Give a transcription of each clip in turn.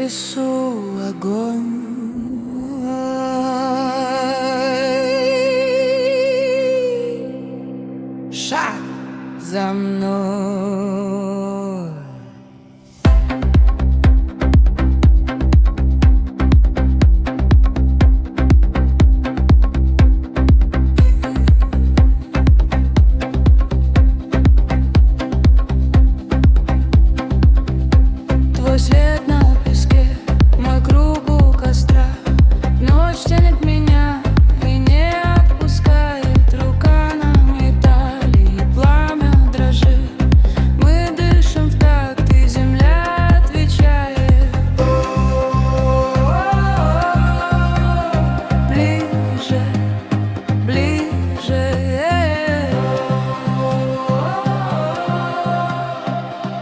лесу огонь. Шаг за мной. Твой след на песке, мой круг у костра. Ночь тянет меня и не отпускает. Рука на металле, и пламя дрожит. Мы дышим в такт, и земля отвечает. Ближе, ближе.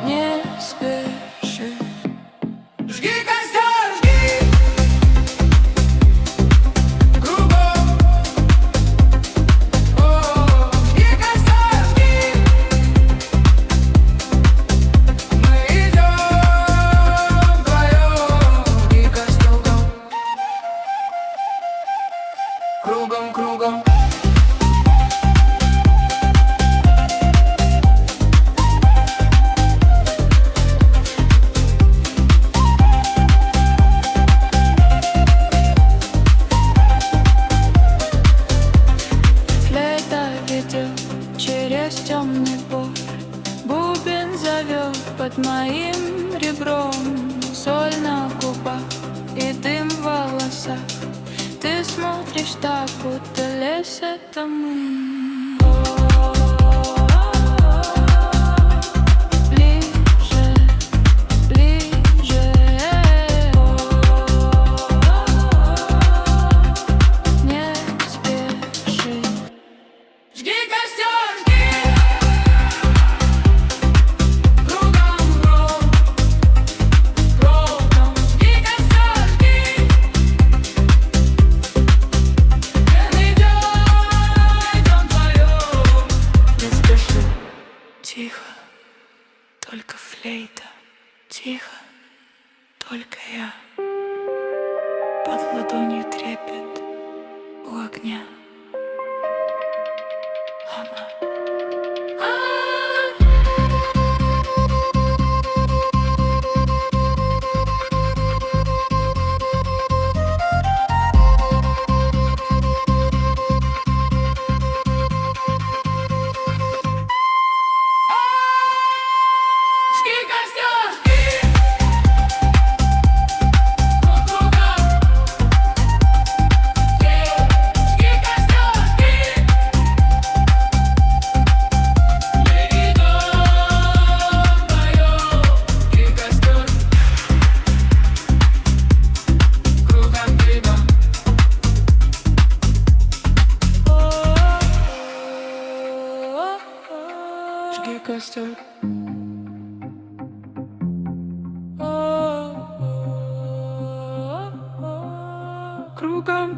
Не спеши. Жги костер, жги кругом. Жги костер, жги. Мы идем вдвоем. Жги костер кругом, кругом. Через темный поле бубен зовет под моим ребром. Соль на губах и дым в волосах. Ты смотришь так, будто лес — это мы. Ближе, ближе. Не спеши. Жги костер, жги кругом, кругом. Жги костер, жги. Мы идем вдвоем. Не спеши. Тихо, только флейта. Тихо, только я. Под ладонью трепет у огня. Она. Жги костер, жги кругом. Жги костер, жги. Мы идем вдвоем. Жги костер кругом, кругом. Жги костер. Кругом.